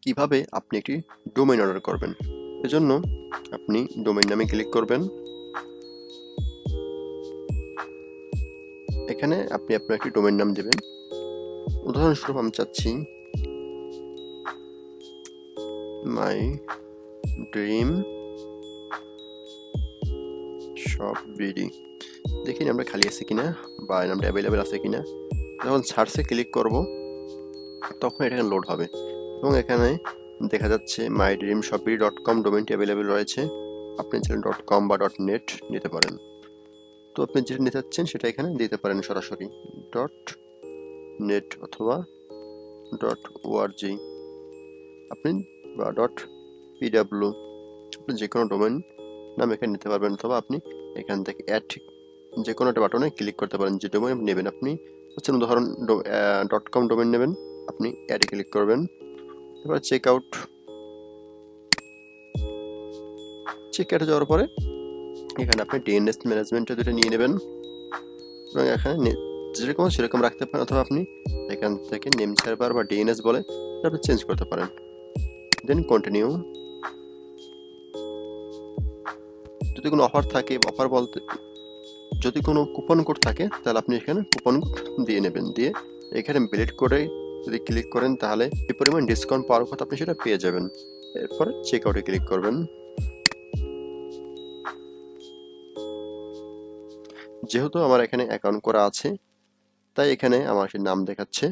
কিভাবে আপনি একটি ডোমেইন অর্ডার করবেন। এজন্য আপনি ডোমেইন নামে ক্লিক করবেন। এখানে আপনি আপনার একটি ডোমেইন নাম দেবেন। উদাহরণস্বরূপ আমি চাচ্ছি মাই ড্রিম শপ বিডি। দেখি নামটা খালি আছে কিনা বা নামটা অ্যাভেলেবেল আছে কিনা। যখন সার্চে ক্লিক করব তখন এটা লোড হবে এবং এখানে দেখা যাচ্ছে mydreamshopbidi.com ডোমেইনটি অ্যাভেলেবেল রয়েছে। আপনি চাইলে .com বা .net নিতে পারেন। তো আপনি যেটা নিতে চাচ্ছেন সেটা এখানে দিতে পারেন সরাসরি .net অথবা .org আপনি বা .pw আপনি যে কোনো ডোমেইন নাম এখানে নিতে পারবেন, অথবা আপনি এখান থেকে অ্যাড যে কোনো একটা বাটনে ক্লিক করতে পারেন যে ডোমেইন নেবেন। আপনি হচ্ছেন উদাহরণ .com ডোমেইন নেবেন, আপনি অ্যাডে ক্লিক করবেন। এবার চেক আউটে যাওয়ার পরে এখানে আপনি ডিএনএস ম্যানেজমেন্টে দুটো নিয়ে নেবেন এবং এখানে যেরকম সেরকম রাখতে পারেন, অথবা আপনি এখান থেকে নেম সার্ভার বা ডিএনএস বলে আপনি চেঞ্জ করতে পারেন। Then continue. যদি কোনো অফার থাকে, অফার বলতে যদি কোনো কুপন কোড থাকে তাহলে আপনি এখানে কুপন কোড দিয়ে নেবেন। দিয়ে এখানে বিলেট কোডে যদি ক্লিক করেন তাহলে যে পরিমাণ ডিসকাউন্ট পাওয়ার কথা আপনি সেটা পেয়ে যাবেন। এরপরে চেক আউটে ক্লিক করবেন। যেহেতু আমার এখানে অ্যাকাউন্ট করা আছে তাই এখানে আমার সেই নাম দেখাচ্ছে।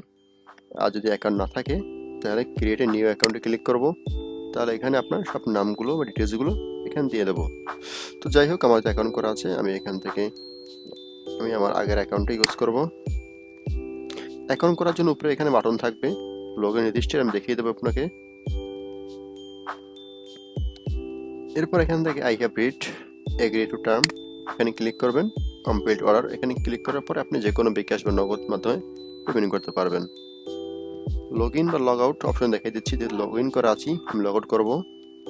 আর যদি অ্যাকাউন্ট না থাকে তাহলে ক্রিয়েট এ নিউ অ্যাকাউন্টে ক্লিক করব। তাহলে এখানে আপনার সব নামগুলো বা ডিটেলসগুলো এখানে দিয়ে দেবো। তো যাই হোক, আমার অ্যাকাউন্ট করা আছে, আমি এখান থেকে আমার আগের অ্যাকাউন্টটা ইউজ করব। অ্যাকাউন্ট করার জন্য উপরে এখানে বাটন থাকবে লগ ইন রেজিস্টার, আমি দেখিয়ে দেবো আপনাকে। এরপর এখান থেকে I have read agree to term এখানে ক্লিক করবেন। কমপ্লিট অর্ডার এখানে ক্লিক করার পরে আপনি যে কোনো বিকাশ বা নগদ মাধ্যমে পেমেন্ট করতে পারবেন। লগ ইন বা লগ আউট অপশন দেখিয়ে দিচ্ছি। যে লগ ইন করা আছি আমি লগ আউট করবো।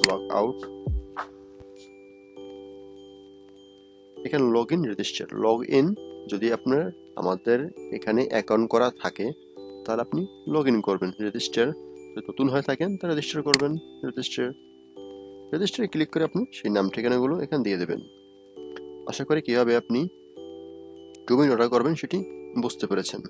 লগ আউট, এখানে log in register. Log in যদি আপনার আমাদের এখানে অ্যাকাউন্ট করা থাকে তাহলে আপনি লগ ইন করবেন। রেজিস্টার যদি নতুন হয়ে থাকেন তাহলে রেজিস্টার করবেন। রেজিস্টারে ক্লিক করে আপনি সেই নাম ঠিকানাগুলো এখানে দিয়ে দেবেন। আশা করি কীভাবে আপনি ডোমেইন অর্ডার করবেন সেটি বুঝতে পেরেছেন।